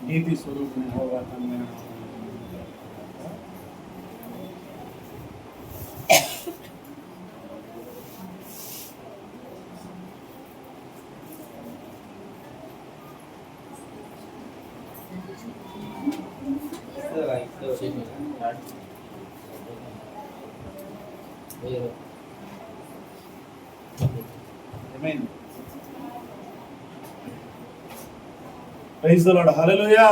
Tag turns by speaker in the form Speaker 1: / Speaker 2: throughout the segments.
Speaker 1: నీతి స్వరూపుని యెహోవా తన praise the Lord, hallelujah.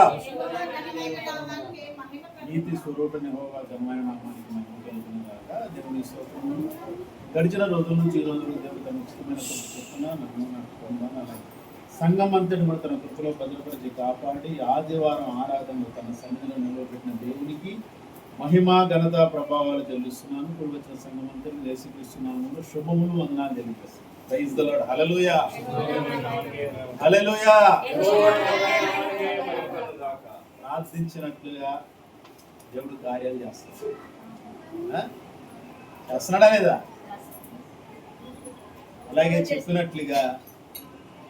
Speaker 1: నీతి స్వరూపుని యెహోవా ఘనమైన నామానికి మహిమ కలుగును గాక. దేవుని స్తోత్రం. గడిచిన రోజుల నుంచి ఈ రోజులు దేవుడు తన ఉచితమైన చొప్పున నన్ను నడుపుకుందాను. అలాగే సంఘం అంతటి కూడా తన కృపలో భద్రపరిచి కాపాడి ఆదివారం ఆరాధనలు తన సన్నిధిలో నిలవబెట్టిన దేవునికి మహిమ ఘనత ప్రభావాలు చెల్లిస్తున్నాను. ఇప్పుడు వచ్చిన సంఘం అంతటి యేసుక్రీస్తునామములో శుభములు వందనాలు తెలియజేస్తాను. ప్రైజ్ ది లార్డ్, హల్లెలూయా, హల్లెలూయా. ప్రార్థించినట్లుగా దేవుడు కార్యాలు చేస్తాడు. చేస్తున్నాడా లేదా? అలాగే చెప్పినట్లుగా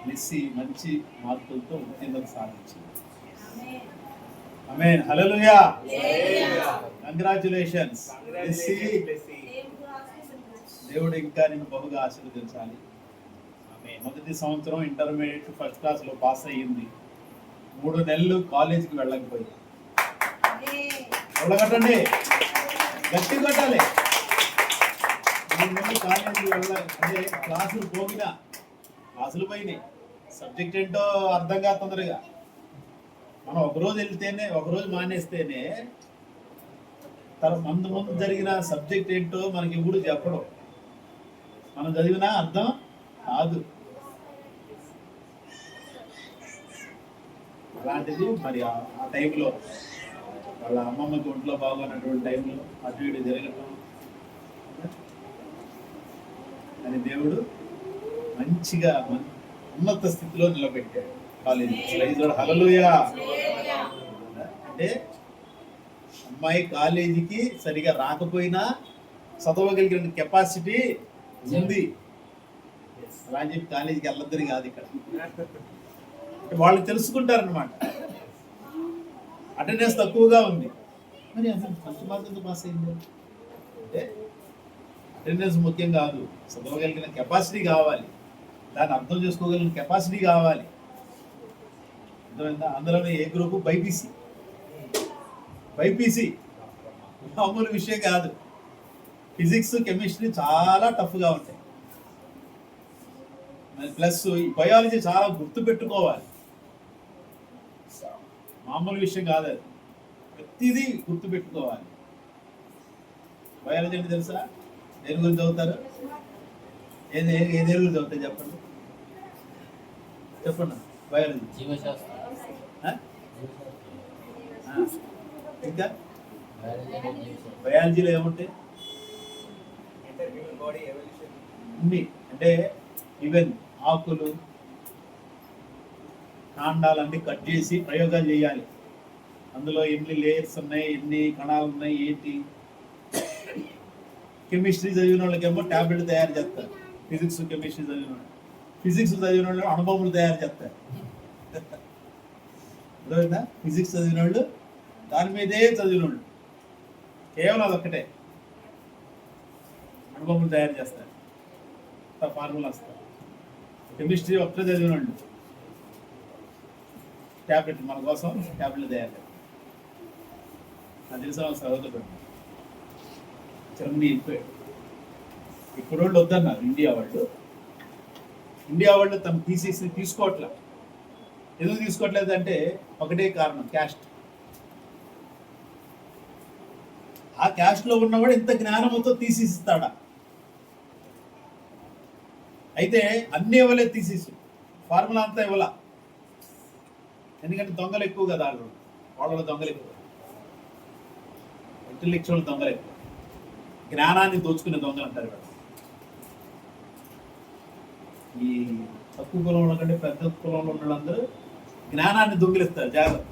Speaker 1: మెస్సీ మంచి మార్కులతో ఉత్తీర్ణత సాధించింది. ఆమేన్, హల్లెలూయా, కంగ్రాచులేషన్స్ మెస్సీ. దేవుడు ఇంకా నిన్ను బహుగా ఆశీర్వదించాలి. మొదటి సంవత్సరం ఇంటర్మీడియట్ ఫస్ట్ క్లాస్లో పాస్ అయ్యింది. 3 నెలలు కాలేజీకి వెళ్ళకపోయింది. వెళ్ళగట్టండి, గట్టి కొట్టాలి. 3 నెలలు కాలేజీకి అంటే క్లాసులు పోయినాయి. సబ్జెక్ట్ ఏంటో అర్థం కాదు తొందరగా. మనం ఒకరోజు వెళ్తేనే, ఒకరోజు మానేస్తేనే ముందు జరిగిన సబ్జెక్ట్ ఏంటో మనకి ఇప్పుడు చెప్పడం, మనం చదివినా అర్థం కాదు. అలాంటిది మరి ఆ టైంలో వాళ్ళ అమ్మమ్మకి ఒంట్లో బాగున్నటువంటి టైంలో అటు ఇటు జరగటం అని దేవుడు మంచిగా ఉన్నత స్థితిలో నిలబెట్టాడు కాలేజీ. హల్లెలూయా. అంటే అమ్మాయి కాలేజీకి సరిగా రాకపోయినా చదవగలిగిన కెపాసిటీ ఉంది. అలా అని చెప్పి కాలేజీకి వెళ్ళొద్దని కాదు ఇక్కడ. వాళ్ళు తెలుసుకుంటారనమాట. అటెండెన్స్ తక్కువగా ఉంది, మరి అసలు ఫస్ట్ మార్కులతో పాస్ అయింది అంటే అటెండెన్స్ ముఖ్యం కాదు. చదవగలిగిన కెపాసిటీ కావాలి, దాన్ని అర్థం చేసుకోగలిగిన కెపాసిటీ కావాలి. అర్థమైందా? అందులోనే ఏ గ్రూపు? బైపీసీ మామూలు విషయం కాదు. ఫిజిక్స్, కెమిస్ట్రీ చాలా టఫ్గా ఉంటాయి. ప్లస్ ఈ బయాలజీ చాలా గుర్తు పెట్టుకోవాలి. మామూలు విషయం కాదు అది, ప్రతిదీ గుర్తు పెట్టుకోవాలి. బయాలజీ అంటే తెలుసా? దేని గురించి చదువుతారు? ఏ దేని గురించి చదువుతాయి చెప్పండి. బయాలజీ, ఇంకా బయాలజీలో ఏముంటాయి? అన్ని అంటే ఈవెన్ ఆకులు, కాండాలన్నీ కట్ చేసి ప్రయోగాలు చేయాలి. అందులో ఎన్ని లేయర్స్ ఉన్నాయి, ఎన్ని కణాలు ఉన్నాయి, ఏంటి. కెమిస్ట్రీ చదివిన వాళ్ళకేమో ట్యాబ్లెట్ తయారు చేస్తారు. ఫిజిక్స్, కెమిస్ట్రీ చదివిన వాళ్ళు, ఫిజిక్స్ చదివిన వాళ్ళు అణుబొమ్మలు తయారు చేస్తారు. అర్థమైందా? ఫిజిక్స్ చదివిన వాళ్ళు దాని మీదే చదివిన వాళ్ళు కేవలం అదొక్కటే అణుబొమ్మలు తయారు చేస్తారు, ఫార్ములా వస్తారు. కెమిస్ట్రీ ఒక్కటే చదివిన వాళ్ళు ట్యాబ్లెట్, మన కోసం ట్యాబ్లెట్ తయారు చేస్తారు. అది తెలిసిన వాళ్ళు చదువుతాడు. జర్మనీ వెళ్ళిపోయాడు. ఇప్పుడు వాళ్ళు వద్దన్నారు ఇండియా వాళ్ళు తమ థీసిస్ని తీసుకోవట్లే. ఎందుకు తీసుకోవట్లేదు అంటే ఒకటే కారణం, క్యాస్ట్. ఆ క్యాస్ట్లో ఉన్నవాడు ఇంత జ్ఞానంతో తీసిస్తాడా? అయితే అన్నీ ఇవ్వలే, తీసేసి ఫార్ములా అంతా ఇవ్వాల. ఎందుకంటే దొంగలు ఎక్కువ కదా, వాళ్ళ దొంగలు ఎక్కువ, ఇంటెలెక్చువల్ దొంగలు ఎక్కువ, జ్ఞానాన్ని దోచుకునే దొంగలు అంటారు కదా. ఈ తక్కువ కులంలో కంటే పెద్ద కులంలో ఉన్న వాళ్ళందరూ జ్ఞానాన్ని దొంగిలిస్తారు. జాగ్రత్త.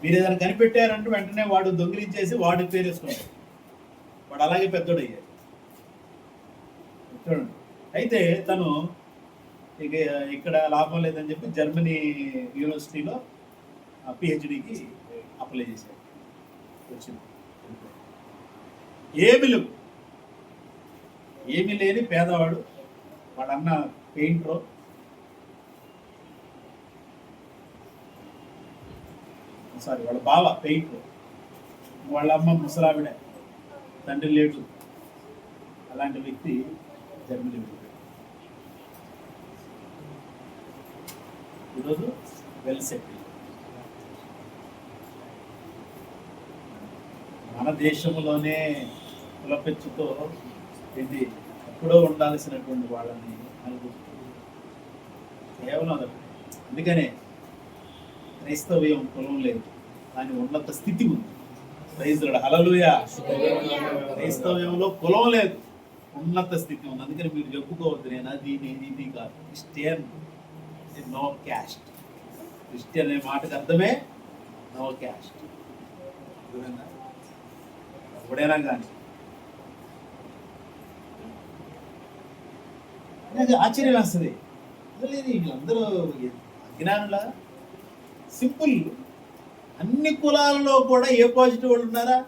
Speaker 1: మీరు ఏదైనా కనిపెట్టారంటే వెంటనే వాడు దొంగిలించేసి వాడి పేరు వేసుకుంటాడు. వాడు అలాగే పెద్దోడు అయ్యాడు. చూడండి. అయితే తను ఇక్కడ లాభం లేదని చెప్పి జర్మనీ యూనివర్సిటీలో పిహెచ్డికి అప్లై చేశాడు. వచ్చింది. ఏమీ లేని పేదవాడు. వాడన్న పెయింటర్, వాళ్ళ బావ పెయింటర్, వాళ్ళ అమ్మ ముసలావిడ, తండ్రి లేడు. అలాంటి వ్యక్తి జర్మనీ వెళ్ళాడు. ఈరోజు వెల్ సెటిల్. మన దేశంలోనే కులపెచ్చుతో ఇది ఎప్పుడో ఉండాల్సినటువంటి వాళ్ళని కేవలం అదొకటి. అందుకనే క్రైస్తవ్యం కులం లేదు, దాని ఉన్నత స్థితి ఉంది. క్రైస్తవుడు హల్లెలూయా. క్రైస్తవ్యంలో కులం లేదు, ఉన్నత స్థితి ఉంది. అందుకని మీరు చెప్పుకోవద్దు నేను అది ఇది కాదు. Christian no caste. క్రిస్టియన్ అనే మాటకు అర్థమే నో క్యాస్ట్. ఎప్పుడైనా కానీ ఆశ్చర్యం వేస్తుంది. వీళ్ళందరూ అజ్ఞానులా? సింపుల్. అన్ని కులాలలో కూడా ఏ పాజిటివ్ వాళ్ళు ఉన్నారా?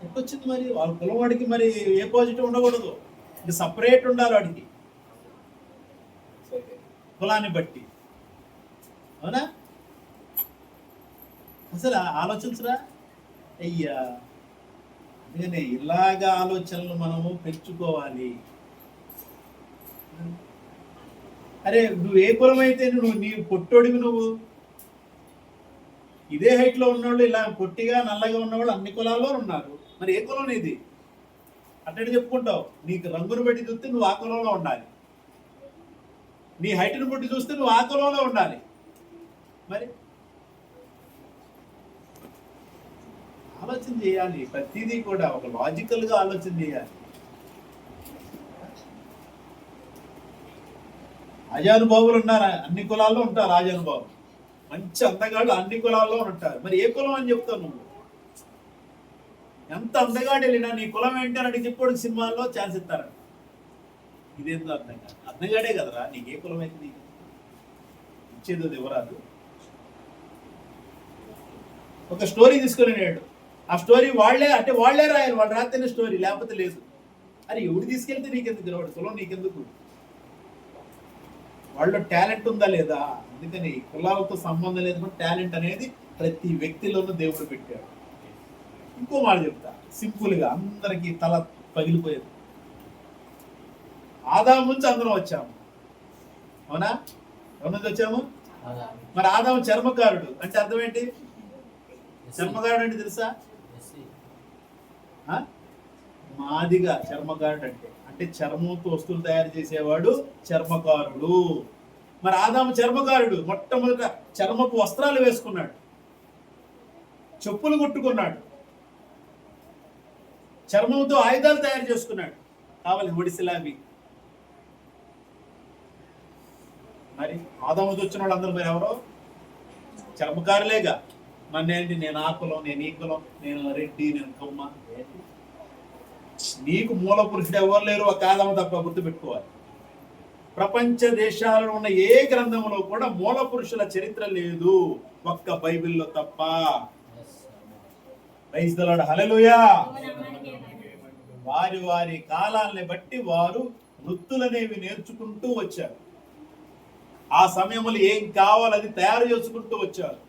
Speaker 1: ఎట్టొచ్చింది మరి? వాళ్ళ కులం వాడికి మరి ఏ పాజిటివ్ ఉండకూడదు, ఇది సపరేట్ ఉండాలి వాడికి కులాన్ని బట్టి. అవునా? అసలు ఆలోచించరా అయ్యా? అందుకనే ఇలాగా ఆలోచనలు మనము పెంచుకోవాలి. అరే నువ్వు ఏ కులం అయితే నీ పొట్టోడివి, నువ్వు ఇదే హైట్ లో ఉన్నవాళ్ళు, ఇలా పొట్టిగా నల్లగా ఉన్నవాళ్ళు అన్ని కులాల్లో ఉన్నారు. మరి ఏ కులం ఇది? అట్టడి చెప్పుకుంటావు. నీకు రంగును బట్టి చూస్తే నువ్వు ఆ కులంలో ఉండాలి, నీ హైట్ను బట్టి చూస్తే నువ్వు ఆ కులంలో ఉండాలి. మరి ఆలోచన చేయాలి. ప్రతిదీ కూడా ఒక లాజికల్ గా ఆలోచన చేయాలి. రాజానుభావులు ఉన్నారు, అన్ని కులాల్లో ఉంటారు రాజానుభావులు. మంచి అందగాళ్ళు అన్ని కులాల్లో ఉంటారు. మరి ఏ కులం అని చెప్తావు నువ్వు? ఎంత అందగాడు వెళ్ళినా నీ కులం ఏంటి అని అడిగి చెప్పాడు సినిమాల్లో ఛాన్స్ ఇస్తారంట. ఇదేందో అర్థం కాదు. అందగాడే కదరా, నీకే కులం అయితే నీకు ఇచ్చేది ఎవరాదు. ఒక స్టోరీ తీసుకొని నేడు, ఆ స్టోరీ వాళ్ళే రాయాలి. వాళ్ళు రాస్తేనే స్టోరీ, లేకపోతే లేదు. అరే ఎవడు తీసుకెళ్తే నీకెందుకు? వాడు కులం నీకెందుకు? వాళ్ళలో టాలెంట్ ఉందా లేదా? అందుకని కులాలతో సంబంధం లేదు, టాలెంట్ అనేది ప్రతి వ్యక్తిలోనూ దేవుడు పెట్టాడు. ఇంకో మాట చెప్తా సింపుల్ గా, అందరికి తల పగిలిపోయేది. ఆదాము నుంచి అందరం వచ్చాము, అవునా? ఎవరి నుంచి వచ్చాము? మరి ఆదాము చర్మకారుడు అంటే అర్థం ఏంటి? చర్మకారుడు అంటే తెలుసా? మాదిగా చర్మకారుడు అంటే చర్మంతో వస్తువులు తయారు చేసేవాడు చర్మకారుడు. మరి ఆదాము చర్మకారుడు, మొట్టమొదట చర్మపు వస్త్రాలు వేసుకున్నాడు, చెప్పులు కొట్టుకున్నాడు, చర్మంతో ఆయుధాలు తయారు చేసుకున్నాడు, కావాలి ఒడిసిలావి. మరి ఆదాముతో వచ్చిన వాళ్ళందరూ మరి ఎవరో చర్మకారులేగా. మరి ఏంటి? నేను ఆ కులం, నేను ఈ కులం, నేను రెడ్డి, నేను కొమ్మ. నీకు మూల పురుషుడు ఎవరు లేరు, ఒక ఆదాము తప్ప. గుర్తుపెట్టుకోవాలి. ప్రపంచ దేశాలలో ఉన్న ఏ గ్రంథంలో కూడా మూల పురుషుల చరిత్ర లేదు, ఒక్క బైబిల్లో తప్ప. ప్రైజ్ ది లార్డ్, హల్లెలూయా. వారి వారి కాలాన్ని బట్టి వారు వృత్తులనేవి నేర్చుకుంటూ వచ్చారు. ఆ సమయంలో ఏం కావాలో అది తయారు చేసుకుంటూ వచ్చారు.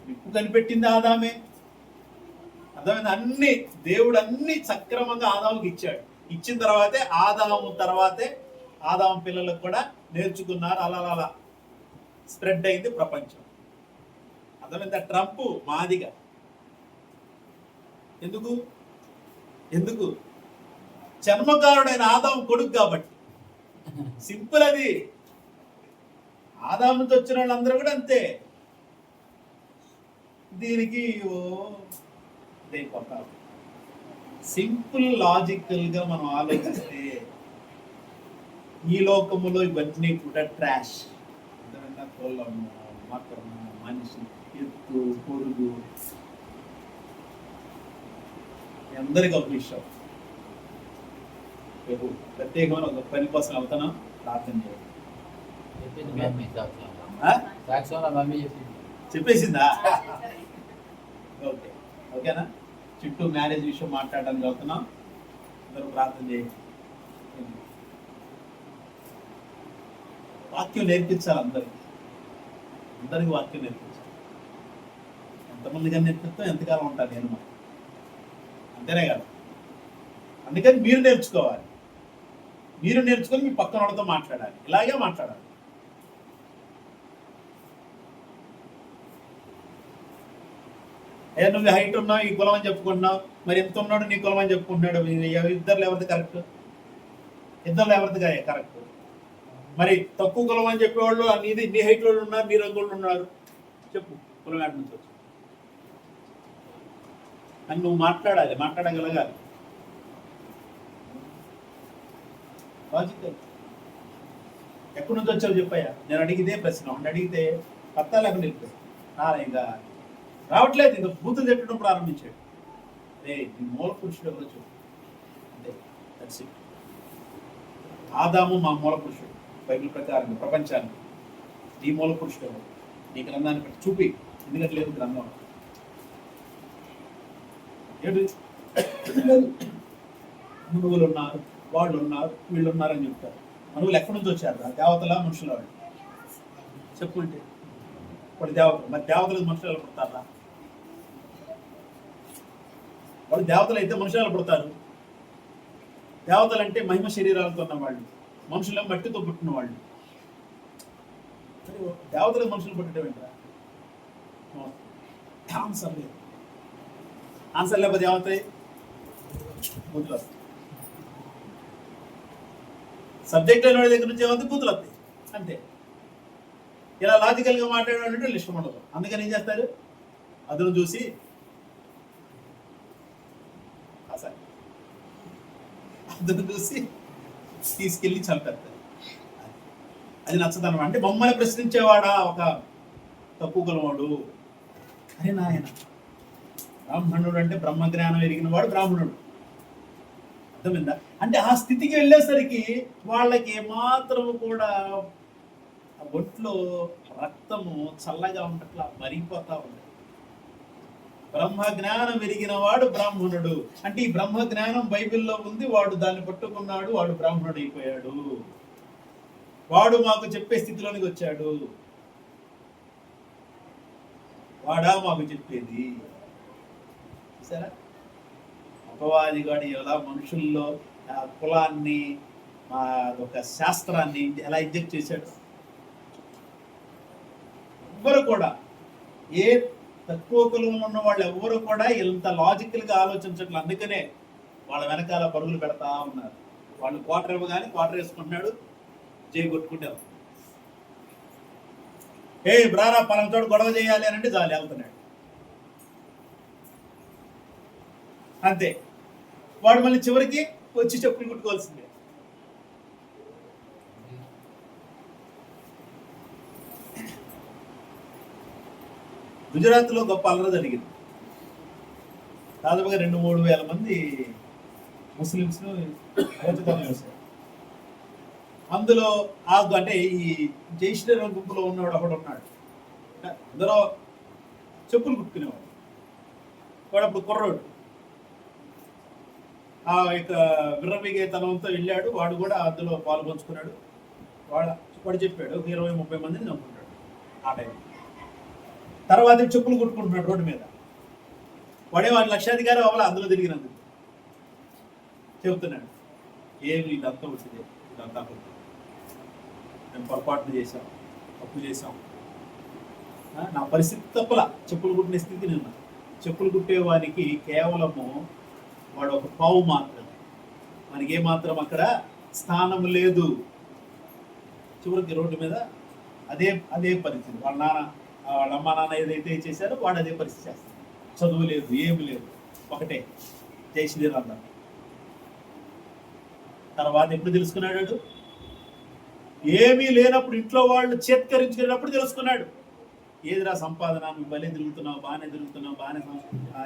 Speaker 1: నిప్పు కనిపెట్టింది ఆదామే. అర్థమైంది? అన్ని దేవుడు అన్ని సక్రమంగా ఆదాముకి ఇచ్చాడు. ఇచ్చిన తర్వాతే ఆదాము పిల్లలకు కూడా నేర్చుకున్నారు. అలా స్ప్రెడ్ అయింది ప్రపంచం. అర్థమైందా? ట్రంప్ మాదిగా. ఎందుకు? చర్మకారుడైన ఆదాము కొడుకు కాబట్టి. సింపుల్ అది. ఆదాము నుంచి వచ్చిన వాళ్ళందరూ కూడా అంతే. దీనికి సింపుల్ లాజికల్ గా మనం ఆలోచిస్తే ఈ లోకములో ఇవన్నీ కూడా ట్రాష్. కులం, మతం, మనిషి, ఎత్తు, పొరుగు, అందరికీ ఒక విషయం. రేపు ప్రత్యేకమైన ఒక పని కోసం వెళ్తాను, ప్రార్థన చేయాలి. చెప్పేసిందా? ఓకే, ఓకేనా? చుట్టూ మ్యారేజ్ విషయం మాట్లాడడానికి వెళ్తున్నాం. అందరూ ప్రార్థన చేయండి. వాక్యం నేర్పించాలి అందరికి వాక్యం నేర్పించాలి. ఎంతమందిగా నేర్పిస్తాం, ఎంతకాలం ఉంటాను నేను, అంతేనే కదా. అందుకని మీరు నేర్చుకోవాలి. మీరు నేర్చుకొని మీ పక్కన వాళ్ళతో మాట్లాడాలి, ఇలాగే మాట్లాడాలి. నువ్వు హైట్ ఉన్నావు, ఈ కులం అని చెప్పుకుంటున్నావు, మరి ఎంత ఉన్నాడు నీ కులం అని చెప్పుకుంటున్నాడు. ఇద్దరు ఎవరిది కరెక్ట్? ఇద్దరు ఎవరిది కరెక్ట్? మరి తక్కువ కులం అని చెప్పేవాళ్ళు నీ హైట్ వాళ్ళు ఉన్నారు, నీ రంగు వాళ్ళు ఉన్నారు. చెప్పు, కులం ఎక్కడి నుంచి వచ్చి అని నువ్వు మాట్లాడగలగాలి. లాజికల్. ఎక్కడి నుంచి వచ్చావు చెప్పయ్యా. నేను అడిగితే ప్రశ్న, ఒకటి అడిగితే పత్తా లేకుండా వెళ్ళిపోయాయి. ఇంకా రావట్లేదు, ఇంకా బూతులు తిట్టడం ప్రారంభించాడు. నీ మూల పురుషుడు ఎవరో చెప్పు. అంటే దట్స్ ఇట్. ఆదాము మా మూల పురుషుడు బైబిల్ ప్రకారం ప్రపంచానికి. నీ మూల పురుషుడు ఎవరు? నీ గ్రంథాన్ని బట్టి చూపి. ఎందుకంటే లేదు గ్రంథం. మనువులు ఉన్నారు, వాళ్ళు ఉన్నారు, వీళ్ళు ఉన్నారని చెప్తారు. మనువులు ఎక్కడి నుంచి వచ్చారు? దేవతల మనుషుల వాళ్ళు చెప్పుంటే వాడు దేవతలు. మరి దేవతలకు మనుషులు ఎలా పుడతారా? వాళ్ళు దేవతలు అయితే మనుషులు ఎలా పుడతారు? దేవతలు అంటే మహిమ శరీరాలతో ఉన్నవాళ్ళు, మనుషులు మట్టితో పుట్టిన వాళ్ళు. దేవతలకు మనుషులు పుట్టడం ఏంటా? ఆన్సర్ లేదు. ఆన్సర్ లేకపోతే ఏమవుతాయి? బూతులు వస్తాయి. సబ్జెక్ట్ అయిన వాడి దగ్గర నుంచి ఏమవుతాయి? బూతులు వస్తాయి. అంతే. ఇలా లాజికల్గా మాట్లాడే ఇష్టం ఉండదు. అందుకని ఏం చేస్తారు? అదును చూసి తీసుకెళ్ళి చంపేస్తారు. అది నచ్చదనం. అంటే మమ్మల్ని ప్రశ్నించేవాడా ఒక తక్కువ కులవాడు? అరే నాయన, బ్రాహ్మణుడు అంటే బ్రహ్మజ్ఞానం ఎరిగిన వాడు బ్రాహ్మణుడు. అర్థమైందా? అంటే ఆ స్థితికి వెళ్ళేసరికి వాళ్ళకి ఏమాత్రము కూడా ఒంట్లో రక్తము చల్లగా ఉండట్లా, మరిగిపోతా ఉంది. బ్రహ్మజ్ఞానం ఎరిగిన వాడు బ్రాహ్మణుడు. అంటే ఈ బ్రహ్మజ్ఞానం బైబిల్లో ఉంది, వాడు దాన్ని పట్టుకున్నాడు, వాడు బ్రాహ్మణుడు అయిపోయాడు. వాడు మాకు చెప్పే స్థితిలోనికి వచ్చాడు. వాడా మాకు చెప్పేది? సరే, అపవాదిగాడు ఎలా మనుషుల్లో కులాన్ని, ఒక శాస్త్రాన్ని ఎలా ఇంజెక్ట్ చేశాడు. ఎవ్వరు కూడా, ఏ తక్కువ కులం ఉన్న వాళ్ళు ఎవరు కూడా ఇంత లాజికల్గా ఆలోచించట్లేదు. అందుకనే వాళ్ళ వెనకాల పరుగులు పెడతా ఉన్నారు. వాళ్ళు క్వార్టర్ ఇవ్వగానే క్వార్టర్ వేసుకుంటున్నాడు, జై కొట్టుకుంటారు. బ్రారా పలానాతోడు గొడవ చేయాలి అని అంటే చాలు వెళ్తున్నాడు. అంతే. వాడు మళ్ళీ చివరికి వచ్చి చెప్పులు కుట్టుకోవాల్సిందే. గుజరాత్లో గొప్ప అల్లరి జరిగింది. దాదాపుగా 2-3 వేల మంది ముస్లిమ్స్ వేశారు. అందులో అంటే ఈ జై శ్రీరామ్ గుంపులో ఉన్నవాడు ఒకడు ఉన్నాడు. అందరూ చెప్పులు కుట్టుకునేవాడు. వాడు అప్పుడు కుర్రోడు. ఆ యొక్క విర్రవిగే తనంతో వెళ్ళాడు. వాడు కూడా అందులో పాలు పంచుకున్నాడు. వాడు చెప్పాడు 20-30 మందిని చంపుకుంటాడు ఆ టైం. తర్వాత చెప్పులు కుట్టుకుంటున్నాడు రోడ్డు మీద. వాడే వాడి లక్షాధికారి అవ్వాలి అందులో తిరిగినందుకు. చెబుతున్నాడు, ఏమి ఇదంతా వచ్చింది, ఇదంతా మేము పొరపాట్లు చేశాం, తప్పు చేశాం. నా పరిస్థితి తప్పలా. చెప్పులు కుట్టిన స్థితి నిన్న. చెప్పులు కుట్టేవానికి కేవలము వాడు ఒక పావు మాత్రం. మనకి ఏమాత్రం అక్కడ స్థానం లేదు. చివరికి రోడ్డు మీద అదే పరిస్థితి. వాళ్ళ అమ్మ నాన్న ఏదైతే చేశారో వాడు అదే పరిస్థితి చేస్తాడు. చదువు లేదు, ఏమి లేదు, ఒకటే జై శ్రీరామ్. తర్వాత ఎప్పుడు తెలుసుకున్నాడు? ఏమీ లేనప్పుడు, ఇంట్లో వాళ్ళు చేత్కరించుకునేటప్పుడు తెలుసుకున్నాడు. ఏదిరా సంపాదన, నువ్వు భలే తిరుగుతున్నావు, బాగానే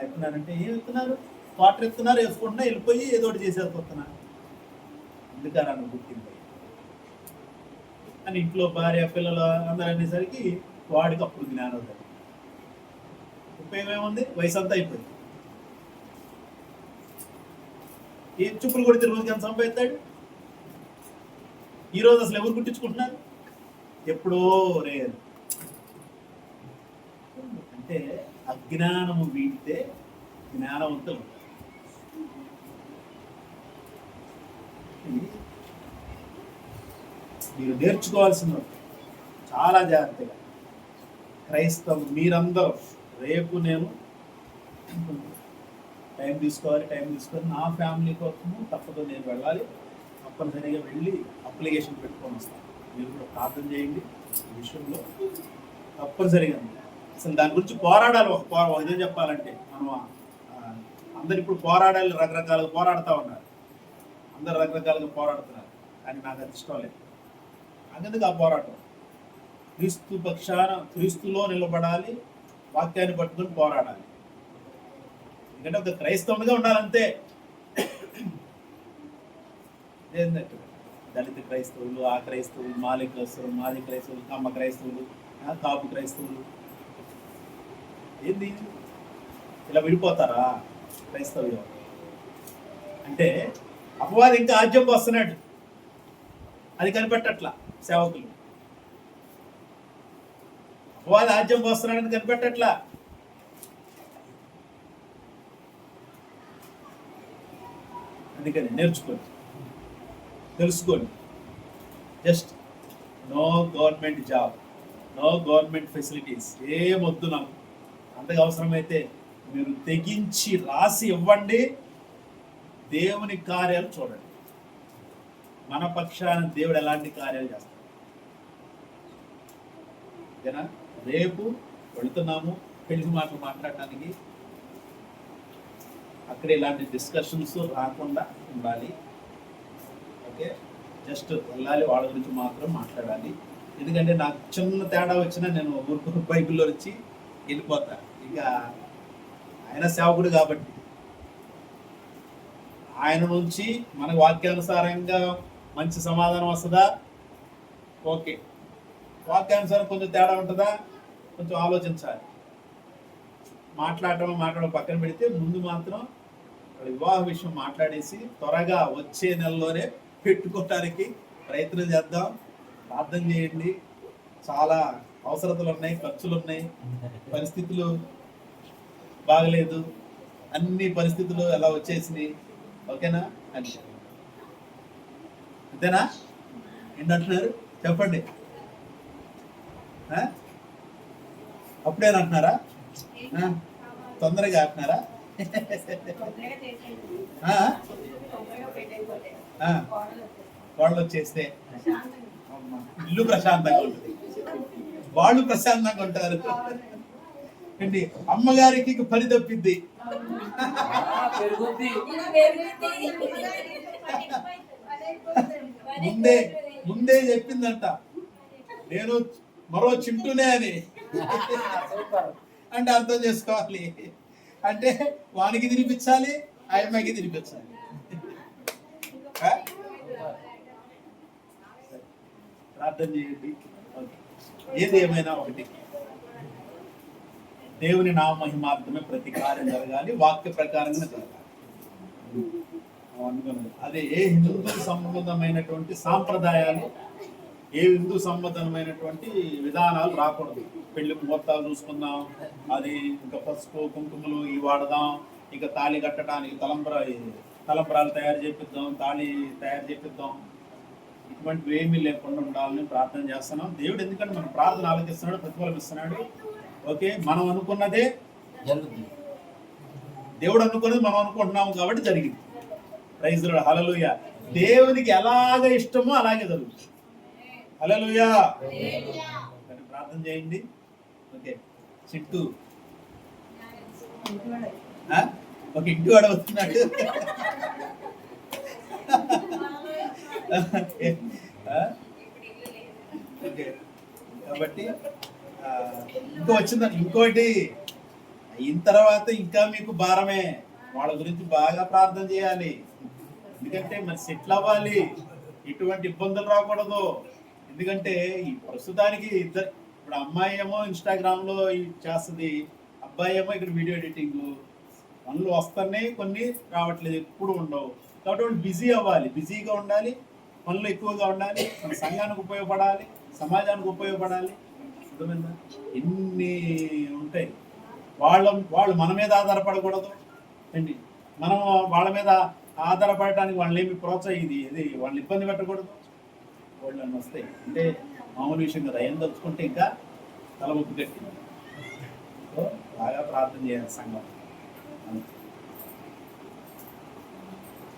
Speaker 1: ఎత్తున్నారంటే ఏం ఎత్తున్నారు? వాటర్ ఎత్తున్నారు, వేసుకుంటున్నా వెళ్ళిపోయి ఏదో ఒకటి చేసేసుకొస్తున్నారు. ఎందుకరా నువ్వు పుట్టింది అని ఇంట్లో భార్య పిల్లలు అందరూ అనేసరికి వాడికి అప్పుడు జ్ఞానోదయం. ఉపయోగం ఏముంది? వయసు అంతా అయిపోయింది. ఏం చుప్పులు కొడితే రోజుకి ఎంత సంపాదిస్తాడు? ఈరోజు అసలు ఎవరు గుర్తించుకుంటున్నారు? ఎప్పుడో రేరు. అంటే అజ్ఞానము వీడితే జ్ఞానవంతులు. మీరు నేర్చుకోవాల్సిన చాలా జాగ్రత్తగా క్రైస్తవం మీరందరూ రేపు నేను టైం తీసుకొని నా ఫ్యామిలీ కోసము తప్పదు నేను వెళ్ళాలి, తప్పనిసరిగా వెళ్ళి అప్లికేషన్ పెట్టుకొని వస్తాను. మీరు కూడా ప్రార్థన చేయండి ఈ విషయంలో తప్పనిసరిగా. అసలు దాని గురించి పోరాడాలి. ఇదే చెప్పాలంటే మనం అందరు ఇప్పుడు పోరాడాలి, రకరకాలుగా పోరాడుతూ ఉన్నారు, అందరు రకరకాలుగా పోరాడుతున్నారు. కానీ నాకు అది ఇష్టం లేదు. అందుకు ఆ పోరాటం క్రీస్తు పక్షాన క్రీస్తులో నిలబడాలి, వాక్యాన్ని పట్టుకుని పోరాడాలి. ఎందుకంటే ఒక క్రైస్తవునిగా ఉండాలంతే. ఏంటంటే దళిత క్రైస్తవులు, ఆ క్రైస్తవులు, మాలి క్రైస్తవులు, మాది క్రైస్తవులు, కమ్మ క్రైస్తవులు, కాపు క్రైస్తవులు, ఏంది ఇలా విడిపోతారా? క్రైస్తవ్యం అంటే అపవాది ఇంకా ఆజ్యం వస్తున్నాడు, అది కనిపెట్టట్లా సేవకులు. అపవాది ఆజ్యం వస్తున్నాడని కనిపెట్టట్లా. అందుకని నేర్చుకోండి, తెలుసుకోండి. Just no government job, no government facilities ఏమొద్దు నాకు. అంతగా అవసరమైతే మీరు తెగించి రాసి ఇవ్వండి, దేవుని కార్యాలు చూడండి. మన పక్షాన దేవుడు ఎలాంటి కార్యాలు చేస్తాడు. ఓకేనా? రేపు వెళుతున్నాము పెళ్లి మాటలు మాట్లాడటానికి. అక్కడ ఇలాంటి డిస్కషన్స్ రాకుండా ఉండాలి. ఓకే, జస్ట్ వెళ్ళాలి, వాళ్ళ గురించి మాత్రం మాట్లాడాలి. ఎందుకంటే నాకు చిన్న తేడా వచ్చినా నేను ఊరుకుని బైబిల్లో వచ్చి వెళ్ళిపోతా. ఇక ఆయన సేవకుడు కాబట్టి ఆయన నుంచి మనకు వాక్యానుసారంగా మంచి సమాధానం వస్తుందా? ఓకే. వాక్యానుసారం కొంచెం తేడా ఉంటుందా? కొంచెం ఆలోచించాలి. మాట్లాడడం పక్కన పెడితే ముందు మాత్రం వివాహ విషయం మాట్లాడేసి త్వరగా వచ్చే నెలలోనే పెట్టుకోవటానికి ప్రయత్నం చేద్దాం. ప్రార్థన చేయండి. చాలా అవసరతలు ఉన్నాయి, ఖర్చులు ఉన్నాయి, పరిస్థితులు బాగలేదు, అన్ని పరిస్థితులు ఎలా వచ్చేసినాయి. ఓకేనా? అంతేనా? ఏంటంటున్నారు చెప్పండి. అప్పుడేనంటున్నారా? తొందరగా అంటున్నారా? వాళ్ళు వచ్చేస్తే ఇల్లు ప్రశాంతంగా ఉంటుంది, వాళ్ళు ప్రశాంతంగా ఉంటారు. ఏంటి అమ్మగారికి పని తప్పిద్ది. ముందే చెప్పిందంట, నేను మరో చింటూనే అని. అంటే అర్థం చేసుకోవాలి, అంటే వానికి తినిపించాలి, ఆ అమ్మాయికి తినిపించాలి. ప్రార్థన చేయండి. ఏది ఏమైనా ఒకటి, దేవుని నామ మహిమార్థమే ప్రతి కార్యం జరగాలి, వాక్య ప్రకారంగా జరగాలి. అదే ఏ హిందూ సంబంధమైనటువంటి సాంప్రదాయాలు, ఏ హిందూ సంబంధమైనటువంటి విధానాలు రాకూడదు. పెళ్లి ముహూర్తాలు చూసుకుందాం, అది ఇంకా పసుపు కుంకుమలు ఇవి వాడదాం, ఇంకా తాళి కట్టడానికి తలంబ్రాలు తయారు చేపిద్దాం, తాళి తయారు చేపిద్దాం, ఇటువంటివి ఏమీ లేకుండా ఉండాలని ప్రార్థన చేస్తున్నాం. దేవుడు ఎందుకంటే మన ప్రార్థన ఆలోచిస్తున్నాడు, ప్రతిఫలం ఇస్తున్నాడు. ఓకే, మనం అనుకున్నదే దేవుడు అనుకున్నది మనం అనుకుంటున్నాము కాబట్టి జరిగింది. ప్రైజ్ లార్డ్, హల్లెలూయా. దేవునికి ఎలాగ ఇష్టమో అలాగే జరుగుతుంది. హల్లెలూయా. ప్రార్థన చేయండి. ఓకే, చిట్టు ఒక ఇంటి వాడు వస్తున్నాడు. ఓకే, కాబట్టి ఇంకో వచ్చిందని ఇంకోటి అయిన తర్వాత ఇంకా మీకు భారమే. వాళ్ళ గురించి బాగా ప్రార్థన చేయాలి. ఎందుకంటే మరి సెటిల్ అవ్వాలి, ఎటువంటి ఇబ్బందులు రాకూడదు. ఎందుకంటే ఈ ప్రస్తుతానికి ఇద్దరు, ఇప్పుడు అమ్మాయి ఏమో ఇన్స్టాగ్రామ్లో చేస్తుంది, అబ్బాయి ఏమో ఇక్కడ వీడియో ఎడిటింగ్, పనులు వస్తున్నాయి, కొన్ని రావట్లేదు, ఎప్పుడు ఉండవు. కాబట్టి వాళ్ళు బిజీ అవ్వాలి, బిజీగా ఉండాలి, పనులు ఎక్కువగా ఉండాలి, మన సంఘానికి ఉపయోగపడాలి, సమాజానికి ఉపయోగపడాలి. అర్థమైందా? ఎన్ని ఉంటాయి. వాళ్ళు మన మీద ఆధారపడకూడదు అండి, మనం వాళ్ళ మీద ఆధారపడటానికి వాళ్ళని ఏమి ఇది వాళ్ళని ఇబ్బంది పెట్టకూడదు. వాళ్ళు అన్నీ వస్తాయి అంటే మామూలు విషయం కదా. ఏం తలుచుకుంటే ఇంకా తల ఉప్పు కట్టి బాగా ప్రార్థన చేయాలి సంఘం.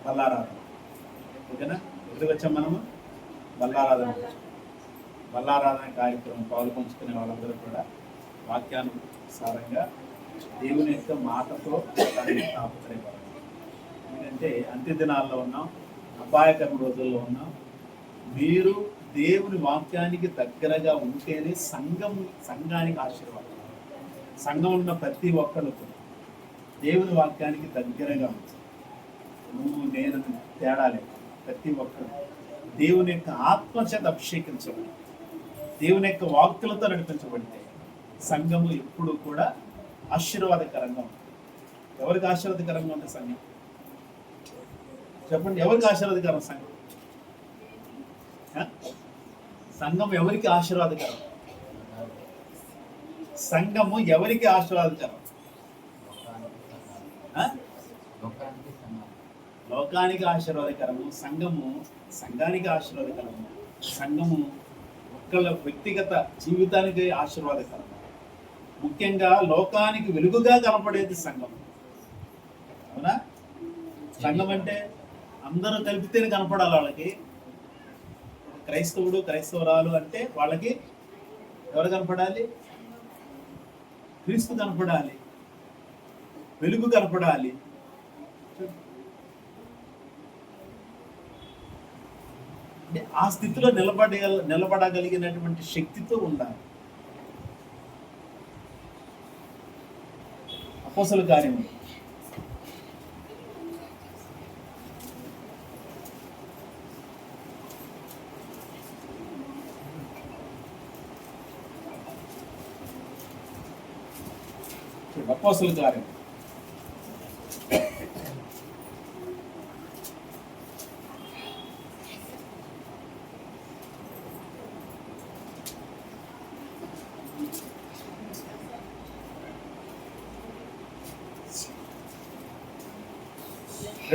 Speaker 1: బల్లారాధన, ఓకేనా? ఎక్కడికి వచ్చాం మనము? బల్లారాధన కార్యక్రమం పాలు పంచుకునే వాళ్ళందరూ కూడా వాక్యానుసారంగా దేవుని యొక్క మాటతో తాపత్రయపడాలి. ఎందుకంటే అంత్య దినాల్లో ఉన్నాం, అపాయకర రోజుల్లో ఉన్నాం. మీరు దేవుని వాక్యానికి దగ్గరగా ఉంటేనే సంఘానికి ఆశీర్వాదం. సంఘం ఉన్న ప్రతి ఒక్కరికి దేవుని వాక్యానికి దగ్గరగా ఉంటుంది. నువ్వు నేను తేడా లేదు. ప్రతి ఒక్కరు దేవుని యొక్క ఆత్మచేత అభిషేకించబడి దేవుని యొక్క వాక్కులతో నడిపించబడితే సంఘము ఎప్పుడు కూడా ఆశీర్వాదకరంగా ఉంటుంది. ఎవరికి ఆశీర్వాదకరంగా ఉంటుంది సంఘం? చెప్పండి, ఎవరికి ఆశీర్వాదకరం సంఘం? సంఘం ఎవరికి ఆశీర్వాదకరం? సంఘము ఎవరికి ఆశీర్వాదకరం? లోకానికి ఆశీర్వాదకరము, సంఘానికి ఆశీర్వాదకరము, సంఘము ఒక్కళ్ళ వ్యక్తిగత జీవితానికి ఆశీర్వాదకరము. ముఖ్యంగా లోకానికి వెలుగుగా కనపడేది సంఘం. అవునా? సంఘం అంటే అందరూ కలిపితేనే కనపడాలి వాళ్ళకి. క్రైస్తవుడు క్రైస్తవురాలు అంటే వాళ్ళకి ఎవరు కనపడాలి? క్రీస్తు కనపడాలి, వెలుగు కనపడాలి. ఆ స్థితిలో నిలబడగలిగినటువంటి శక్తితో ఉండాలి. అపోస్తలుల కార్యము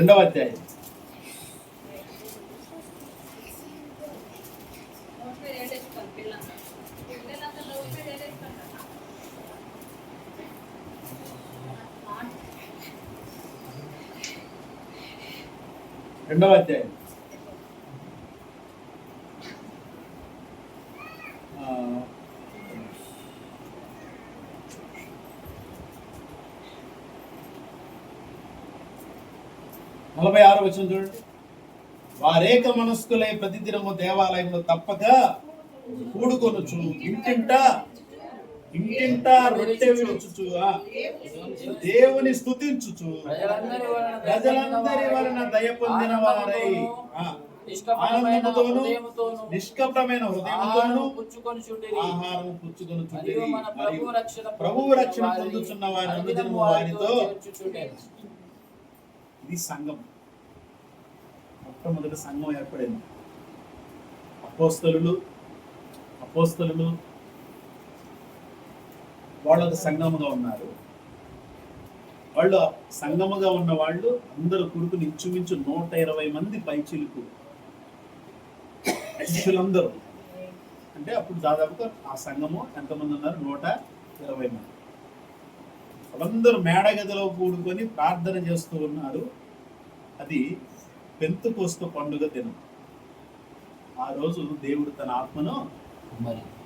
Speaker 1: 2వ అధ్యాయం. రెండవ అధ్యాయం 46వ వచనం చూడండి. వారేక మనస్కులై ప్రతిదినము దేవాలయంలో తప్పక కూడుకొనుచు ఇంటింటా రొట్టె విరుచుచు దేవుని స్తుతించుచు ప్రజలందరి వలన దయ పొందిన వారై ఆనందముతోను నిష్కపటమైన హృదయముతోను ఆహారం పుచ్చుకొనుచుండిరి. ప్రభువు రక్షణ పొందుచున్న వారి అనుదినము వారితో. ఇది సంఘం. మొట్టమొదటి సంఘం ఏర్పడింది. అపోస్తలులు వాళ్ళకు సంఘముగా ఉన్నారు. వాళ్ళు సంఘముగా ఉన్న వాళ్ళు అందరూ కొడుకుని ఇంచుమించు 120 మంది పైచిలుకు శిష్యులందరూ. అంటే అప్పుడు దాదాపుగా ఆ సంఘము ఎంతమంది ఉన్నారు? 120 మంది. వాళ్ళందరూ మేడగదిలో కూడుకొని ప్రార్థన చేస్తూ ఉన్నారు. అది పెంతెకొస్తు పండుగ దినం. ఆ రోజు దేవుడు తన ఆత్మను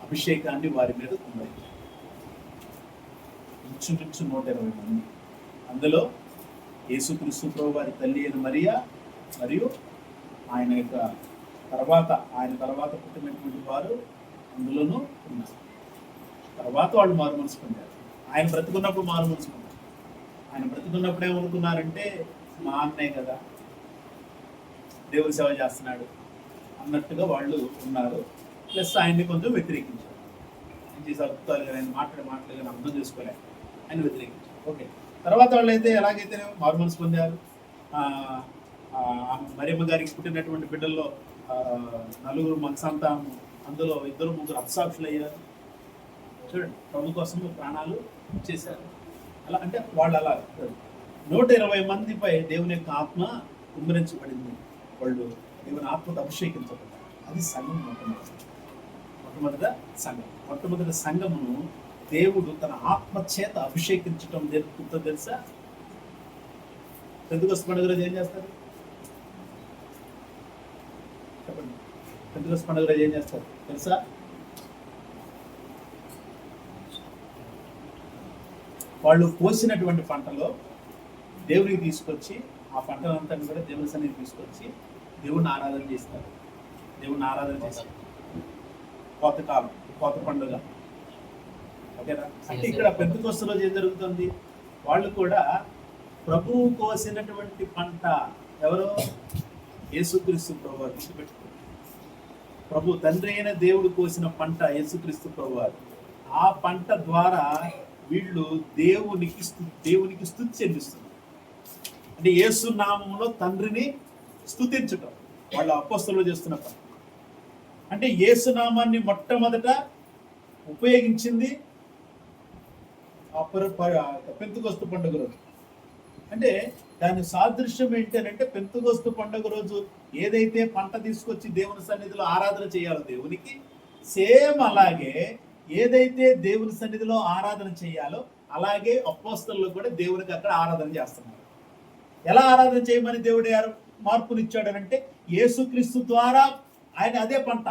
Speaker 1: అభిషేకాన్ని వారి మీద కుమ్మరించాడు. ఇంచుమించు 120 మంది. అందులో యేసుక్రీస్తు ప్రభు వారి తల్లి అయిన మరియా మరియు ఆయన తర్వాత పుట్టినటువంటి వారు అందులోనూ ఉన్నారు. తర్వాత వాళ్ళు మారు మనసు పొందారు. ఆయన బ్రతుకున్నప్పుడు మారు మనసు పొందారు. ఆయన బ్రతుకున్నప్పుడు ఏమనుకున్నారంటే మా అన్నయ్య కదా, దేవుడి సేవ చేస్తున్నాడు అన్నట్టుగా వాళ్ళు ఉన్నారు. ప్లస్ ఆయన్ని కొంచెం వ్యతిరేకించారు. ఆయన చేసే అద్భుతాలు కానీ ఆయన మాటలు కానీ అర్థం చేసుకోలే, ఆయన వ్యతిరేకించారు. ఓకే, తర్వాత వాళ్ళు అయితే ఎలాగైతే మారు మనసు పొందారు. మరియమ్మ గారికి పుట్టినటువంటి బిడ్డల్లో 4 మగ సంతానం, అందులో 2-3 హతసాక్షులు అయ్యారు. చూడండి, ప్రభు కోసం ప్రాణాలు చేశారు. అలా అంటే వాళ్ళు అలా 120 మందిపై దేవుని యొక్క ఆత్మ కుమ్మరించబడింది. వాళ్ళు దేవుని ఆత్మతో అభిషేకించబడ్డారు. అది సంఘం. మొట్టమొదటి సంఘమును దేవుడు తన ఆత్మ చేత అభిషేకించడం జరుగుతుందో తెలుసా? పెంతెకొస్తు పండుగ రోజు ఏం చేస్తారు? చెప్పండి, పెంతెకొస్తు పండుగ రోజు ఏం చేస్తారు తెలుసా? వాళ్ళు కోసినటువంటి పంటలో దేవునికి తీసుకొచ్చి ఆ పంటలంతా కూడా దేవుని సన్నిధికి తీసుకొచ్చి దేవుడిని ఆరాధన చేస్తారు. దేవుడిని ఆరాధన చేస్తారు. కోత పండుగ. ఓకేనా? అంటే ఇక్కడ పెంతెకొస్తు రోజు ఏం జరుగుతుంది? వాళ్ళు కూడా ప్రభువు కోసినటువంటి పంట, ఎవరో యేసుక్రీస్తు ప్రభు. గుర్తుపెట్టుకో, ప్రభు తండ్రి అయిన దేవుడు కోసిన పంట యేసుక్రీస్తు ప్రభు. ఆ పంట ద్వారా వీళ్ళు దేవునికి స్తుతి చెల్లిస్తున్నారు. అంటే యేసు నామములో తండ్రిని స్తుతించటం వాళ్ళ అపోస్తలులు చేస్తున్న పని. అంటే యేసు నామాన్ని మొట్టమొదట ఉపయోగించింది పెంతెకొస్తు పండుగ రోజు. అంటే దాని సాదృశ్యం ఏంటంటే పెంతెకొస్తు పండుగ రోజు ఏదైతే పంట తీసుకొచ్చి దేవుని సన్నిధిలో ఆరాధన చేయాలో దేవునికి, సేమ్ అలాగే ఏదైతే దేవుని సన్నిధిలో ఆరాధన చేయాలో అలాగే అపోస్తలులు కూడా దేవునికి అక్కడ ఆరాధన చేస్తున్నారు. ఎలా ఆరాధన చేయమని దేవుడు మార్పునిచ్చాడనంటే యేసుక్రీస్తు ద్వారా ఆయన అదే పంట.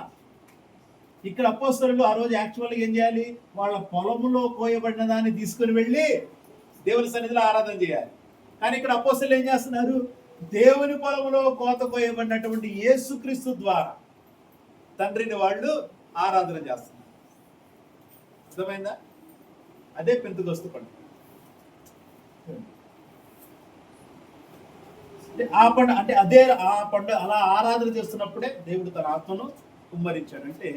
Speaker 1: ఇక్కడ అపోస్తలులు ఆ రోజు యాక్చువల్గా ఏం చేయాలి? వాళ్ళ పొలంలో కోయబడిన దాన్ని తీసుకుని వెళ్ళి దేవుని సన్నిధిలో ఆరాధన చేయాలి. కానీ ఇక్కడ అపోస్తలులు ఏం చేస్తున్నారు? దేవుని పొలంలో కోత కోయబడినటువంటి యేసుక్రీస్తు ద్వారా తండ్రిని వాళ్ళు ఆరాధన చేస్తున్నారు. అర్థమైందా? అదే పెంతెకొస్తు పండుగ. అంటే అదే ఆ పండుగ అలా ఆరాధన చేస్తున్నప్పుడే దేవుడు తన ఆత్మను కుమ్మరించాడు. అంటే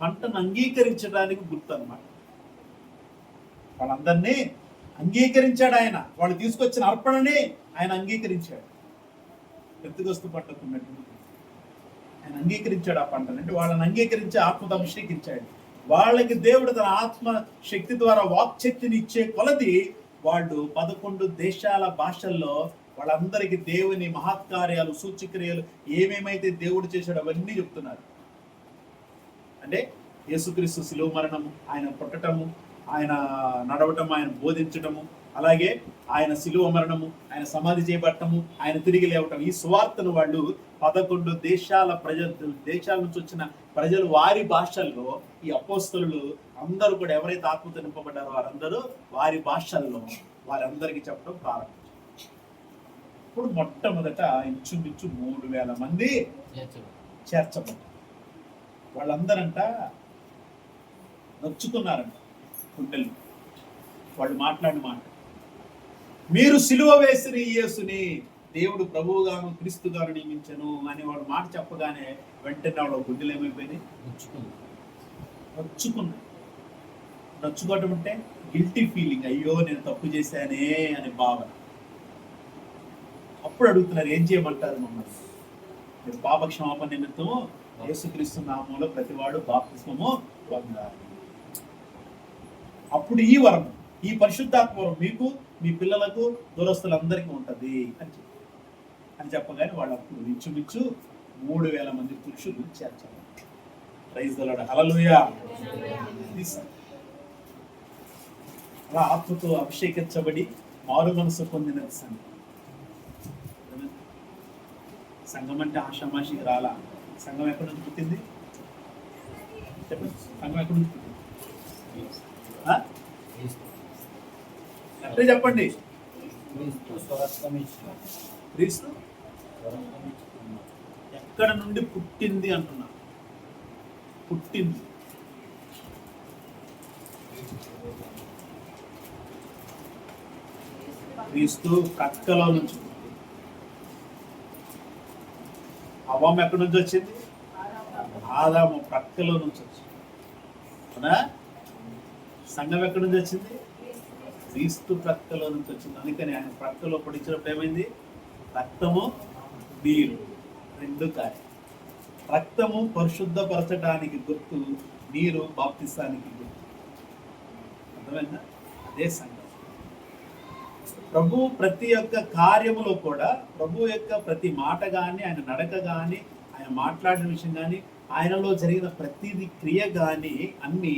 Speaker 1: పంటను అంగీకరించడానికి గుర్తు అన్నమాట. వాళ్ళందరినీ అంగీకరించాడు ఆయన. వాళ్ళు తీసుకొచ్చిన అర్పణని ఆయన అంగీకరించాడు. పెంతెకొస్తు పంటకున్నట్టు ఆయన అంగీకరించాడు ఆ పంటను. అంటే వాళ్ళని అంగీకరించి ఆత్మతో అభిషేకించాడు. వాళ్ళకి దేవుడు తన ఆత్మ శక్తి ద్వారా వాక్శక్తిని ఇచ్చే కొలది వాళ్ళు 11 దేశాల భాషల్లో వాళ్ళందరికీ దేవుని మహత్కార్యాలు, సూచక్రియలు ఏమేమైతే దేవుడు చేశాడు అవన్నీ చెప్తున్నారు. అంటే యేసుక్రీస్తు శిలువ మరణము, ఆయన పుట్టటము, ఆయన నడవటము, ఆయన బోధించటము, అలాగే ఆయన శిలువ మరణము, ఆయన సమాధి చేయబట్టము, ఆయన తిరిగి లేవటం, ఈ సువార్తను వాళ్ళు 11 దేశాల నుంచి వచ్చిన ప్రజలు వారి భాషల్లో ఈ అపోస్తలులు అందరూ కూడా ఎవరైతే ఆత్మతో నింపబడ్డారో వారందరూ వారి భాషల్లో వారందరికీ చెప్పడం ప్రారంభించారు. ఇప్పుడు మొట్టమొదట ఇంచుమించు 3000 మంది చేర్చబడ్డారు. వాళ్ళందరంట నొచ్చుకున్నారంట గుండెలు. వాళ్ళు మాట్లాడిన మాట, మీరు సిలువ వేసిన యేసుని దేవుడు ప్రభువుగాను క్రీస్తుగాను నియమించను అని వాడు మాట చెప్పగానే వెంటనే వాళ్ళ గుండెలు ఏమైపోయినాయి? నొచ్చుకోవటం అంటే గిల్టీ ఫీలింగ్, అయ్యో నేను తప్పు చేశానే అనే భావన. అప్పుడు అడుగుతున్నారు, ఏం చేయమంటారు మమ్మల్ని? మీరు పాప క్షమాపణ నిమిత్తము యేసుక్రీస్తు నామములో ప్రతివాడు బాప్తిస్మము పొందాలి. అప్పుడు ఈ వరం, ఈ పరిశుద్ధాత్మ వరం మీకు, మీ పిల్లలకు, దూరస్తులందరికీ ఉంటుంది అని చెప్పగానే వాళ్ళు అప్పుడు ఇంచుమించు 3000 మంది పురుషులు చేర్చారు. ప్రైజ్ ది లార్డ్, హల్లెలూయా. అలా ఆత్మతో అభిషేకించబడి మారు మనసు పొందిన సంఘం అంటే ఆషామాషికి రాలా. సంఘం ఎక్కడి నుంచి పుట్టింది? చెప్పండి, సంఘం ఎక్కడి నుంచి పుట్టింది? ఎట్లా చెప్పండి? క్రీస్తు ఎక్కడ నుండి పుట్టింది అంటున్నా? పుట్టింది క్రీస్తు కక్కలో నుంచి. అవ్వం ఎక్కడి నుంచి వచ్చింది? ఆదాము ప్రక్కలో నుంచి వచ్చింది. అవునా? సంఘం ఎక్కడి నుంచి వచ్చింది? క్రీస్తు ప్రక్కలో నుంచి వచ్చింది. అందుకని ఆయన ప్రక్కలో పొడిచినప్పుడు ఏమైంది? రక్తము నీరు రెండు కాయ. రక్తము పరిశుద్ధపరచడానికి గుర్తు, నీరు బాప్తిస్తానికి గుర్తు. అర్థమైందా? అదే సంఘం. ప్రభు ప్రతి ఒక్క కార్యములో కూడా, ప్రభు యొక్క ప్రతి మాట కానీ, ఆయన నడక కానీ, ఆయన మాట్లాడిన విషయం కానీ, ఆయనలో జరిగిన ప్రతిది క్రియ కానీ అన్నీ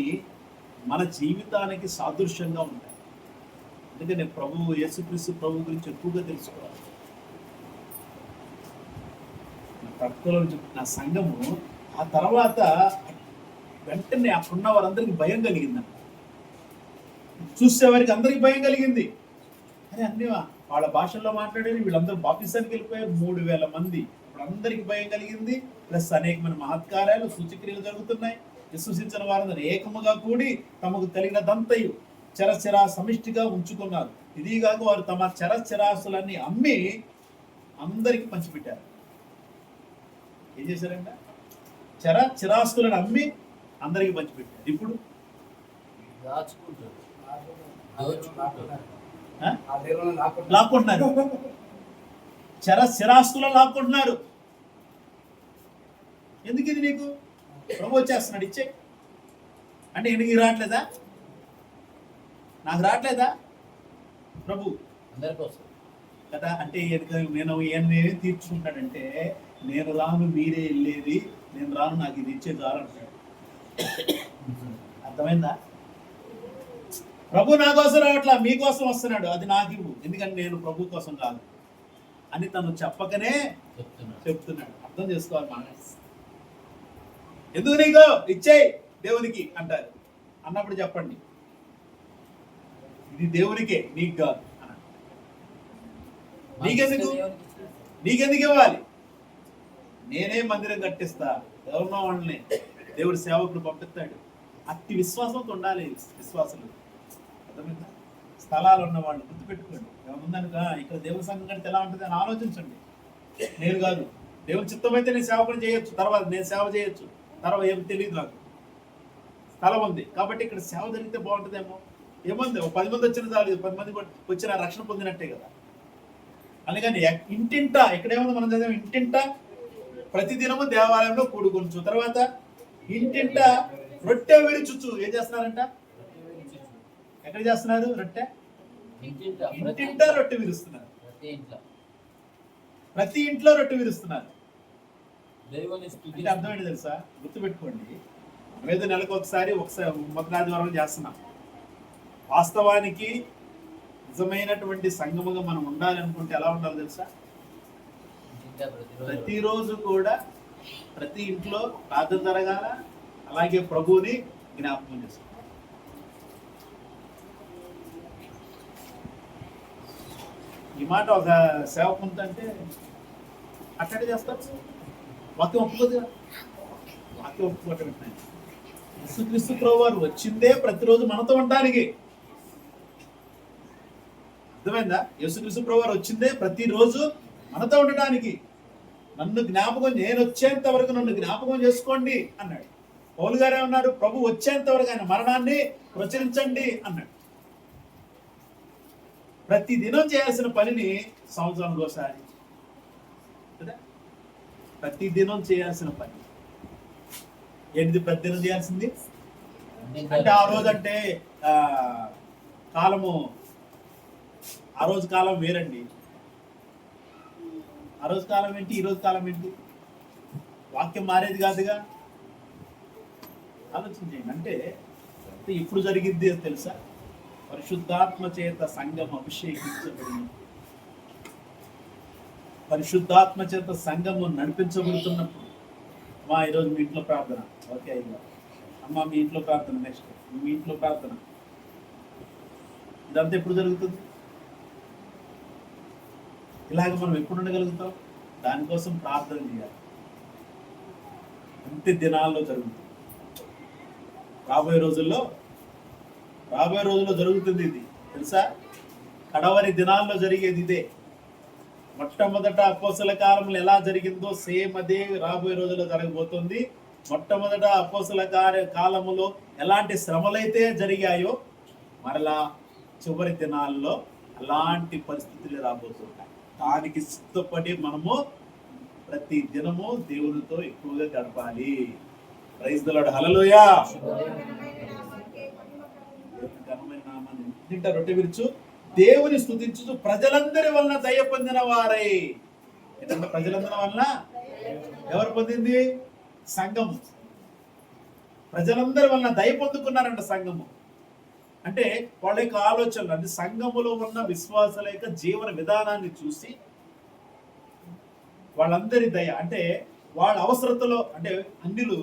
Speaker 1: మన జీవితానికి సాదృశ్యంగా ఉంటాయి. అందుకని ప్రభు యేసుక్రీస్తు ప్రభు గురించి ఎక్కువగా తెలుసుకోవాలి. ప్రక్కలో నా సంఘము ఆ తర్వాత వెంటనే అక్కడున్న వారందరికీ భయం కలిగిందంట. చూసేవారికి అందరికి భయం కలిగింది. అరే అన్ని వాళ్ళ భాషల్లో మాట్లాడేది, వీళ్ళందరూ బాప్తిసానికి వెళ్ళిపోయారు 3000 మంది. ఇప్పుడు అందరికి భయం కలిగింది. ప్లస్ అనేకమైన మహత్కార్యాలు సూచక్రియలు జరుగుతున్నాయి. విశ్వసించిన వారందరూ ఏకముగా కూడి తమకు కలిగినదంతయు చరచరా సమిష్టిగా ఉంచుకున్నారు. ఇదిగాక వారు తమ చరచరాస్తులన్నీ అమ్మి అందరికి పంచిపెట్టారు. ఏం చేశారంట? చిరాస్తులను అమ్మి అందరికి పంచిపెట్టారు. ఇప్పుడు లాక్కుంటున్నారు. చిరాస్తులను లాక్కుంటున్నారు. ఎందుకు ఇది? నీకు ప్రభు వచ్చేస్తున్నాడు, ఇచ్చే అంటే ఎందుకు రావట్లేదా? నాకు రావట్లేదా ప్రభు? అందరికీ వస్తుంది కదా. అంటే నేను ఏం తీర్చుకుంటాడంటే, నేను రాను మీరే వెళ్ళేది, నేను రాను నాకు ఇది ఇచ్చే చాలు అంటాడు. అర్థమైందా? ప్రభు నా కోసం రావట్లా, మీకోసం వస్తున్నాడు. అది నాకు ఇవ్వు, ఎందుకంటే నేను ప్రభు కోసం కాదు అని తను చెప్పకనే చెప్తున్నాడు. అర్థం చేసుకోవాలి. మన ఎందుకు నీకు ఇచ్చేయి దేవునికి అంటారు. అన్నప్పుడు చెప్పండి, ఇది దేవునికే, నీకు కాదు అన్నాడు. నీకెందుకు ఇవ్వాలి? నేనే మందిరం కట్టిస్తా, ఎవరినో వాళ్ళని దేవుడి సేవకుడు పంపిస్తాడు. అతి విశ్వాసంతో ఉండాలి విశ్వాసులు. అర్థమైందా? స్థలాలు ఉన్న వాళ్ళు గుర్తుపెట్టుకోండి. ఏముందనుక ఇక్కడ దేవుని సంఘం కంటే ఎలా ఉంటుంది అని ఆలోచించండి. నేను కాదు, దేవుని చిత్తం అయితే నేను సేవకుని చేయొచ్చు, తర్వాత నేను సేవ చేయొచ్చు, తర్వాత ఏమి తెలియదు నాకు. స్థలం ఉంది కాబట్టి ఇక్కడ సేవ జరిగితే బాగుంటుందేమో. ఏముంది, 10 మంది వచ్చిన చాలు, 10 మంది వచ్చిన రక్షణ పొందినట్టే కదా. అందుకని ఇంటింట ఇక్కడేముంది, మనం చదివాం, ఇంటింట ప్రతిదినము దేవాలయంలో కూడుకొంచు, తర్వాత ఇంటింట రొట్టె విరుచుచు. ఏం చేస్తున్నారంట? ఎక్కడ చేస్తున్నారు? రొట్టె ఇంటింట రొట్టె విరుస్తున్నారు. ప్రతి ఇంట్లో రొట్టె విరుస్తున్నారు. అంటే అర్థమైంది తెలుసా? గుర్తుపెట్టుకోండి, మేదో నెలకు ఒకసారి మొదటి ఆదివారం చేస్తున్నాం. వాస్తవానికి నిజమైనటువంటి సంఘముగా మనం ఉండాలి అనుకుంటే ఎలా ఉండాలి తెలుసా? ప్రతిరోజు కూడా ప్రతి ఇంట్లో ప్రార్థన జరగాల, అలాగే ప్రభువుని జ్ఞాపకం చేసుకోవాలి. ఈ మాట ఒక సేవకుంటే అట్టడే చేస్తారు. వాక్యం ఒప్పుకోదుగా, వాక్యం ఒప్పుకోవటం. యేసుక్రీస్తు ప్రభువు వారు వచ్చిందే ప్రతిరోజు మనతో ఉండడానికి. అర్థమైందా? యేసుక్రీస్తు ప్రభువు వారు వచ్చిందే ప్రతిరోజు మనతో ఉండడానికి. నన్ను జ్ఞాపకం, నేను వచ్చేంత వరకు నన్ను జ్ఞాపకం చేసుకోండి అన్నాడు. పౌలు గారు ఏమన్నారు? ప్రభు వచ్చేంత వరకు ఆయన మరణాన్ని ప్రచురించండి అన్నాడు. ప్రతి దినం చేయాల్సిన పనిని సంవత్సరానికి ఒకసారి కదా, ప్రతి దినం చేయాల్సిన పని ఏంటిది? ప్రతి దినం చేయాల్సింది అంటే ఆ రోజు అంటే కాలము, ఆ రోజు కాలం వేరండి. ఆ రోజు కాలం ఏంటి, ఈ రోజు కాలం ఏంటి? వాక్యం మారేది కాదుగా. ఆలోచించండి. అంటే ఇప్పుడు జరిగింది తెలుసా? పరిశుద్ధాత్మ చేత సంఘం అభిషేకించబడింది. పరిశుద్ధాత్మ చేత సంఘము నడిపించబడుతున్నప్పుడు, అమ్మా ఈరోజు మీ ఇంట్లో ప్రార్థన, ఓకే అయ్యా అమ్మ మీ ఇంట్లో ప్రార్థన, నెక్స్ట్ మీ ఇంట్లో ప్రార్థన. ఇదంతా ఎప్పుడు జరుగుతుంది? ఇలాగ మనం ఎప్పుడు ఉండగలుగుతాం? దానికోసం ప్రార్థన చేయాలి. అంత్య దినాల్లో జరుగుతుంది. రాబోయే రోజుల్లో జరుగుతుంది ఇది తెలుసా? కడవరి దినాల్లో జరిగేది ఇదే. మొట్టమొదట అపోస్తల కాలంలో ఎలా జరిగిందో సేమ్ అదే రాబోయే రోజుల్లో జరగబోతుంది. మొట్టమొదట అపోస్తల కాలములో ఎలాంటి శ్రమలైతే జరిగాయో మరలా చివరి దినాల్లో అలాంటి పరిస్థితులు రాబోతున్నాయి. దానికి సిద్ధపడి మనము ప్రతి దినము దేవునితో ఎక్కువగా గడపాలి. Praise the Lord. హల్లెలూయా. ఘనమైన నామాన్ని తింటా రొట్టె విరుచు దేవుని స్తుతించు ప్రజలందరి వలన దయ పొందిన వారై. ఏంటంటే ప్రజలందరి వలన ఎవరు పొందింది? సంఘము. ప్రజలందరి వలన దయ పొందుకున్నారంట సంఘము. అంటే వాళ్ళ యొక్క ఆలోచనలు, అంటే సంఘములో ఉన్న విశ్వాసాల యొక్క జీవన విధానాన్ని చూసి వాళ్ళందరి దయ, అంటే వాళ్ళ అవసరతలో, అంటే అన్యులు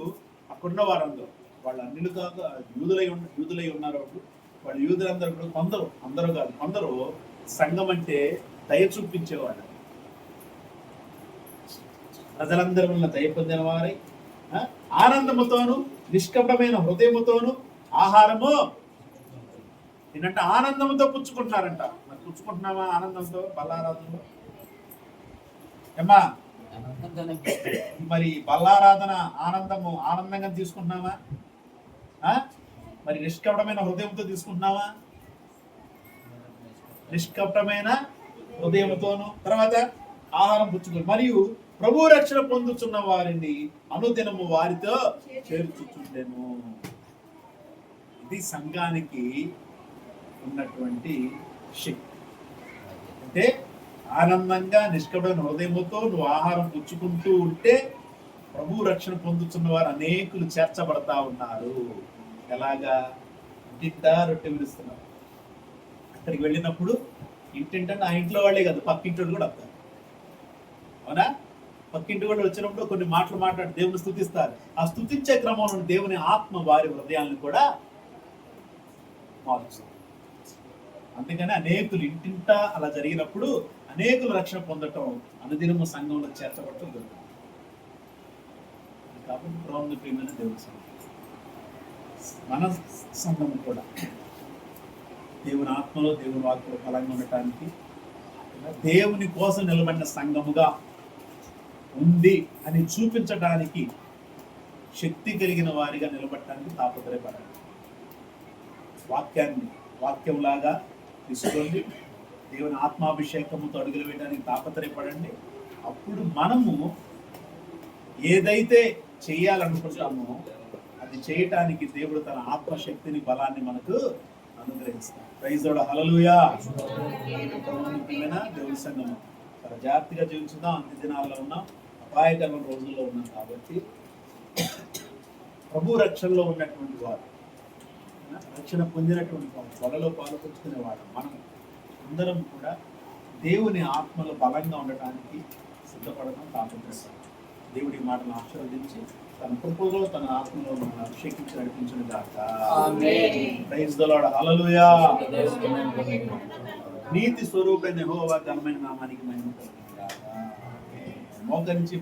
Speaker 1: అక్కడున్న వారందరూ, వాళ్ళు అన్యులు కాదు, యూదులై ఉన్నారు. వాళ్ళు యూదులందరూ కూడా కొందరు సంఘం అంటే దయ చూపించేవాళ్ళు. ప్రజలందరి వలన దయ పొందిన వారై ఆనందముతోను నిష్కపటమైన హృదయముతోను ఆహారము ఏంటంటే ఆనందంతో పుచ్చుకుంటున్నారంట. మరి పుచ్చుకుంటున్నామా ఆనందంతో? బల్లారాధనలో ఏమ్మా, మరి బల్లారాధన ఆనందంగా తీసుకుంటున్నామా? మరి నిష్కపటమైన హృదయంతో తీసుకుంటున్నావా? నిష్కపటమైన హృదయంతోను. తర్వాత ఆహారం పుచ్చుకొని మరియు ప్రభు రక్షణ పొందుతున్న వారిని అనుదినము వారితో చేర్చుచుండెను. ఇది సంఘానికి ఉన్నటువంటి శక్తి. అంటే ఆనందంగా నిష్కపటమైన హృదయముతో నువ్వు ఆహారం పుచ్చుకుంటూ ఉంటే ప్రభు రక్షణ పొందుతున్న వారు అనేకులు చేర్చబడతా ఉన్నారు. ఎలాగా? ఇంటింటా రొట్టె విరుస్తున్నారు. అక్కడికి వెళ్ళినప్పుడు ఇంటింటే ఆ ఇంట్లో వాళ్ళే కాదు, పక్కింటి కూడా వస్తారు. అవునా? పక్కింటి వాళ్ళు వచ్చినప్పుడు కొన్ని మాటలు మాట్లాడి దేవుని స్తుతిస్తారు. ఆ స్తుతించే క్రమంలో దేవుని ఆత్మ వారి హృదయాలను కూడా మారుస్తుంది. అందుకని అనేకులు ఇంటింటా అలా జరిగినప్పుడు అనేకులు రక్షణ పొందటం, అనుదినము సంఘంలో చేర్చబడటం జరుగుతుంది. కాబట్టి ప్రియమైన దేవుని సంఘం, మన సంఘం కూడా దేవుని ఆత్మలో దేవుని వాక్యలో బలంగా ఉండటానికి, దేవుని కోసం నిలబడిన సంఘముగా ఉంది అని చూపించడానికి, శక్తి కలిగిన వారిగా నిలబడటానికి తాపత్రయపడాలి. వాక్యంలాగా తీసుకోండి. దేవుని ఆత్మాభిషేకముతో అడుగులు వేయడానికి తాపత్రయపడండి. అప్పుడు మనము ఏదైతే చేయాలనుకుంటామో అది చేయటానికి దేవుడు తన ఆత్మశక్తిని, బలాన్ని మనకు అనుగ్రహిస్తాడు. Praise the Lord. హల్లెలూయా. దేవుని సంఘము చాలా జాగ్రత్తగా జీవించుదాం. అంత్య దినాల్లో ఉన్నాం, అపాయకరమైన రోజుల్లో ఉన్నాం. కాబట్టి ప్రభు రక్షణలో ఉన్నటువంటి వారు, రక్షణ పొందినటువంటి వారు, త్వరలో పాల్పంచుకునేవాడు మనం అందరం కూడా దేవుని ఆత్మలో బలంగా ఉండటానికి సిద్ధపడడం తాపత్రయం. దేవుడి మాటను ఆశీర్వదించి తన కృపలో తన ఆత్మలో మనం అభిషేకించి నడిపించును గాక. Praise the Lord. హల్లెలూయా. నీతి స్వరూపైన యెహోవా ఘనమైన నామానికి మహిమ కలుగును గాక. మోకరించి